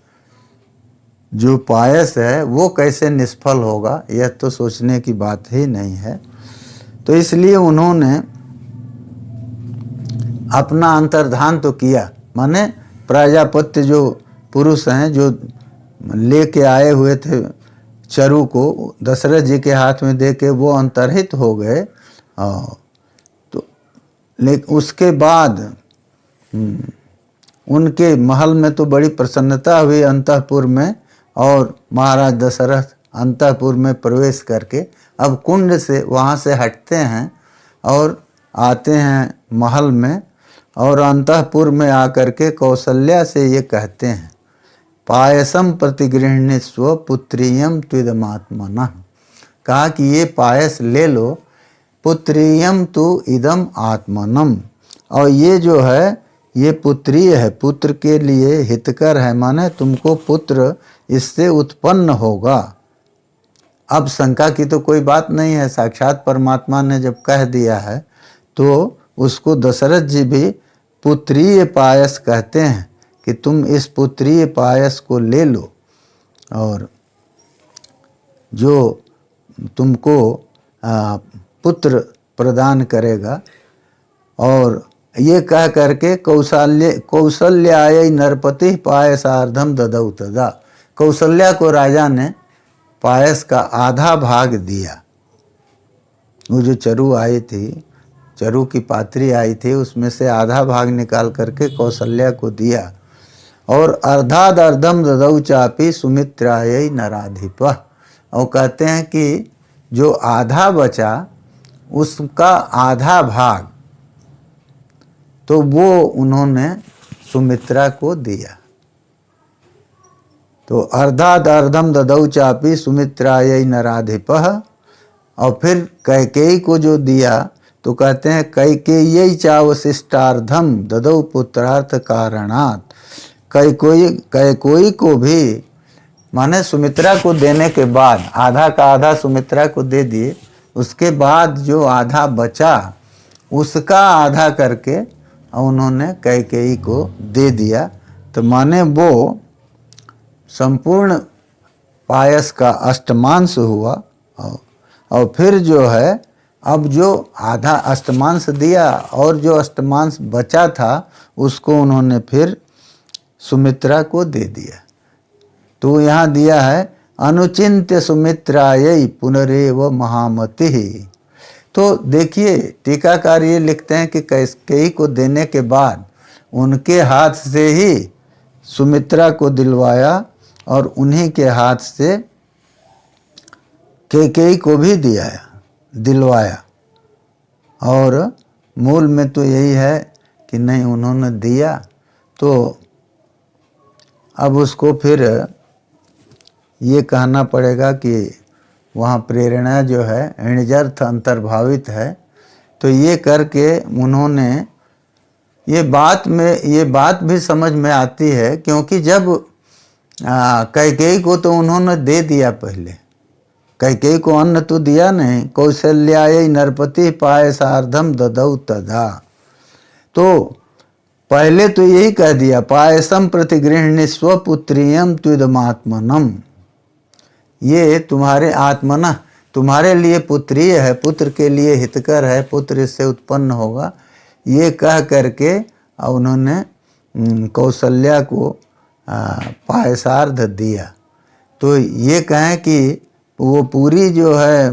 जो पायस है, वो कैसे निष्फल होगा? यह तो सोचने की बात ही नहीं है। तो इसलिए उन्होंने अपना अंतर्धान तो किया, माने प्रजापति जो पुरुष हैं जो लेके आए हुए थे चरु को दशरथ जी के हाथ में दे के, वो अंतर्हित हो गए। तो लेकिन उसके बाद उनके महल में तो बड़ी प्रसन्नता हुई अंतःपुर में, और महाराज दशरथ अंतःपुर में प्रवेश करके अब कुंड से वहाँ से हटते हैं और आते हैं महल में और अंतःपुर में आकर के कौशल्या से ये कहते हैं, पायसम प्रतिगृह्णीस्व पुत्रियम त्विदमात्मनः। कहा कि ये पायस ले लो, पुत्रियम तु इदम आत्मनम, और ये जो है ये पुत्रीय है, पुत्र के लिए हितकर है, माने तुमको पुत्र इससे उत्पन्न होगा। अब शंका की तो कोई बात नहीं है, साक्षात परमात्मा ने जब कह दिया है तो उसको दशरथ जी भी पुत्रीय पायस कहते हैं कि तुम इस पुत्रीय पायस को ले लो और जो तुमको पुत्र प्रदान करेगा। और ये कह करके कौशल्याय नरपति पायसार्धम ददौ तदा, कौशल्या को राजा ने पायस का आधा भाग दिया। वो जो चरु आई थी, चरु की पात्री आई थी, उसमें से आधा भाग निकाल करके कौशल्या को दिया। और अर्धादर्धम ददौ चापि सुमित्रायै नराधिपः, और कहते हैं कि जो आधा बचा उसका आधा भाग तो वो उन्होंने सुमित्रा को दिया। तो अर्धादर्धम ददौ चापि सुमित्रायै नराधिपः। और फिर कैकेयी को जो दिया तो कहते हैं कैकेयी चावशिष्टार्धम ददौ पुत्रार्थ कारणात्, कैकोई को भी माने सुमित्रा को देने के बाद आधा का आधा सुमित्रा को दे दिए, उसके बाद जो आधा बचा उसका आधा करके उन्होंने कैकेयी को दे दिया। तो माने वो संपूर्ण पायस का अष्टमांश हुआ। और फिर जो है अब जो आधा अष्टमांश दिया और जो अष्टमांश बचा था उसको उन्होंने फिर सुमित्रा को दे दिया। तो यहाँ दिया है अनुचिन्त्य सुमित्रायै पुनरेव महामति। तो देखिए टीकाकार ये लिखते हैं कि कैकेयी को देने के बाद उनके हाथ से ही सुमित्रा को दिलवाया और उन्हीं के हाथ से कैकेयी को भी दिलवाया। और मूल में तो यही है कि नहीं उन्होंने दिया तो अब उसको फिर ये कहना पड़ेगा कि वहाँ प्रेरणा जो है णिजर्थ अंतर्भावित है। तो ये करके उन्होंने ये बात भी समझ में आती है, क्योंकि जब कैकेयी को तो उन्होंने दे दिया, पहले कैकेयी को अन्न तो दिया नहीं, कौशल्यायै नरपति पायसार्धम ददौ तदा। तो पहले तो यही कह दिया पायसम प्रतिगृह्णीस्व पुत्रियम त्विदमात्मनम, ये तुम्हारे आत्मना तुम्हारे लिए पुत्रीय है, पुत्र के लिए हितकर है, पुत्र इससे उत्पन्न होगा। ये कह करके उन्होंने कौशल्या को पायसार्ध दिया। तो ये कहें कि वो पूरी जो है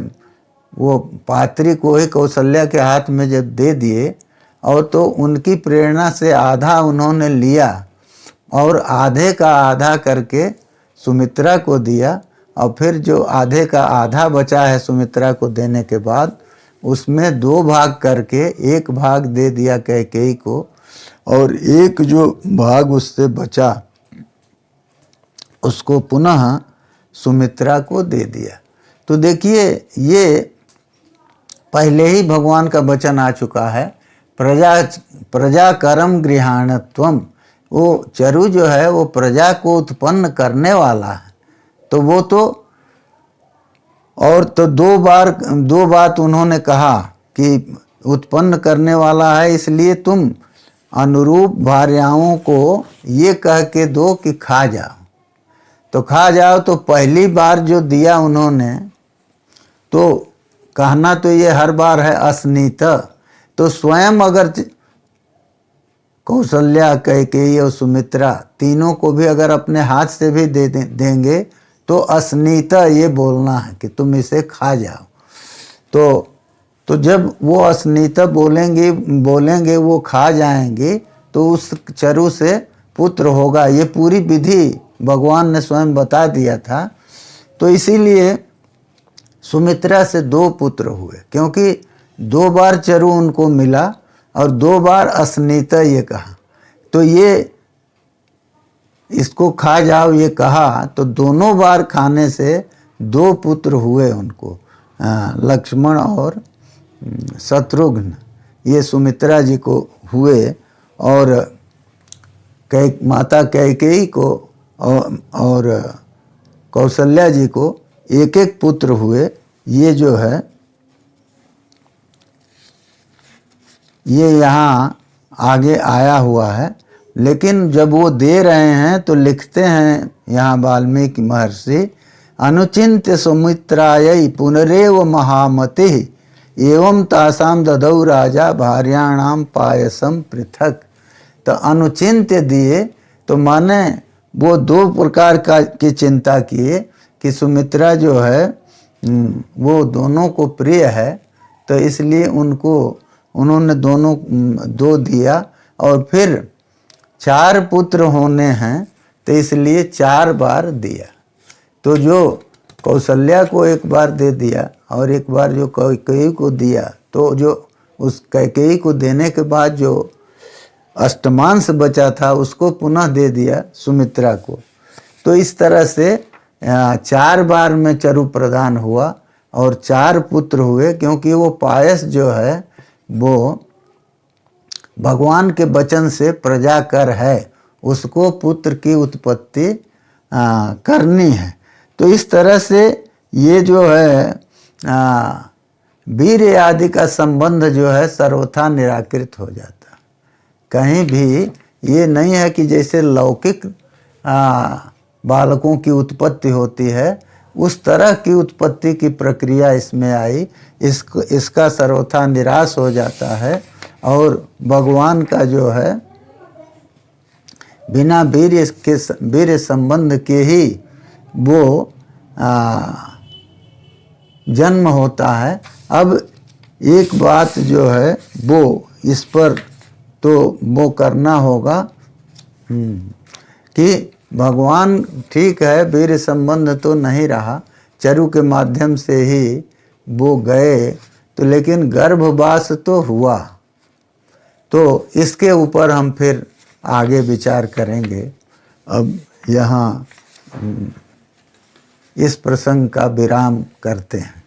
वो पात्री को ही कौशल्या के हाथ में जब दे दिए और तो उनकी प्रेरणा से आधा उन्होंने लिया और आधे का आधा करके सुमित्रा को दिया। और फिर जो आधे का आधा बचा है सुमित्रा को देने के बाद उसमें दो भाग करके एक भाग दे दिया कैकेयी को और एक जो भाग उससे बचा उसको पुनः सुमित्रा को दे दिया। तो देखिए ये पहले ही भगवान का वचन आ चुका है, प्रजा करम गृहाणत्वम। वो चरु जो है वो प्रजा को उत्पन्न करने वाला है। तो वो तो और तो दो बात उन्होंने कहा कि उत्पन्न करने वाला है, इसलिए तुम अनुरूप भार्याओं को ये कह के दो कि खा जाओ। तो खा जाओ तो पहली बार जो दिया उन्होंने तो कहना तो ये हर बार है अस्नीत। तो स्वयं अगर कौशल्या कैकेयी और सुमित्रा तीनों को भी अगर अपने हाथ से भी देंगे तो अस्नीता ये बोलना है कि तुम इसे खा जाओ। तो जब वो अस्नीता बोलेंगे वो खा जाएंगे तो उस चरु से पुत्र होगा। ये पूरी विधि भगवान ने स्वयं बता दिया था। तो इसीलिए सुमित्रा से दो पुत्र हुए, क्योंकि 2 बार चरु उनको मिला और 2 बार अस्नीत ये कहा। तो ये इसको खा जाओ ये कहा, तो दोनों बार खाने से 2 पुत्र हुए उनको, लक्ष्मण और शत्रुघ्न, ये सुमित्रा जी को हुए, और माता कैकेयी को और कौशल्या जी को एक एक पुत्र हुए। ये जो है ये यहाँ आगे आया हुआ है। लेकिन जब वो दे रहे हैं तो लिखते हैं यहाँ वाल्मीकि महर्षि, अनुचिन्त्य सुमित्रायै पुनरेव महामतिः एवं तासाम ददौ राजा भार्याणाम पायसम पृथक। तो अनुचिन्त्य दिए तो माने वो 2 प्रकार की चिंता किए कि सुमित्रा जो है वो दोनों को प्रिय है, तो इसलिए उन्होंने दोनों 2 दिया, और फिर 4 पुत्र होने हैं तो इसलिए 4 बार दिया। तो जो कौशल्या को 1 बार दे दिया और 1 बार जो कैकेयी को दिया, तो जो उस कैकेयी को देने के बाद जो अष्टमांश बचा था उसको पुनः दे दिया सुमित्रा को। तो इस तरह से 4 बार में चरु प्रदान हुआ और 4 पुत्र हुए, क्योंकि वो पायस जो है वो भगवान के वचन से प्रजा कर है, उसको पुत्र की उत्पत्ति करनी है। तो इस तरह से ये जो है वीर आदि का संबंध जो है सर्वथा निराकृत हो जाता। कहीं भी ये नहीं है कि जैसे लौकिक बालकों की उत्पत्ति होती है उस तरह की उत्पत्ति की प्रक्रिया इसमें आई। इसका सर्वथा निराश हो जाता है, और भगवान का जो है बिना वीर संबंध के ही वो जन्म होता है। अब एक बात जो है वो इस पर तो वो करना होगा कि भगवान ठीक है वीर संबंध तो नहीं रहा, चरु के माध्यम से ही वो गए, तो लेकिन गर्भवास तो हुआ। तो इसके ऊपर हम फिर आगे विचार करेंगे। अब यहाँ इस प्रसंग का विराम करते हैं।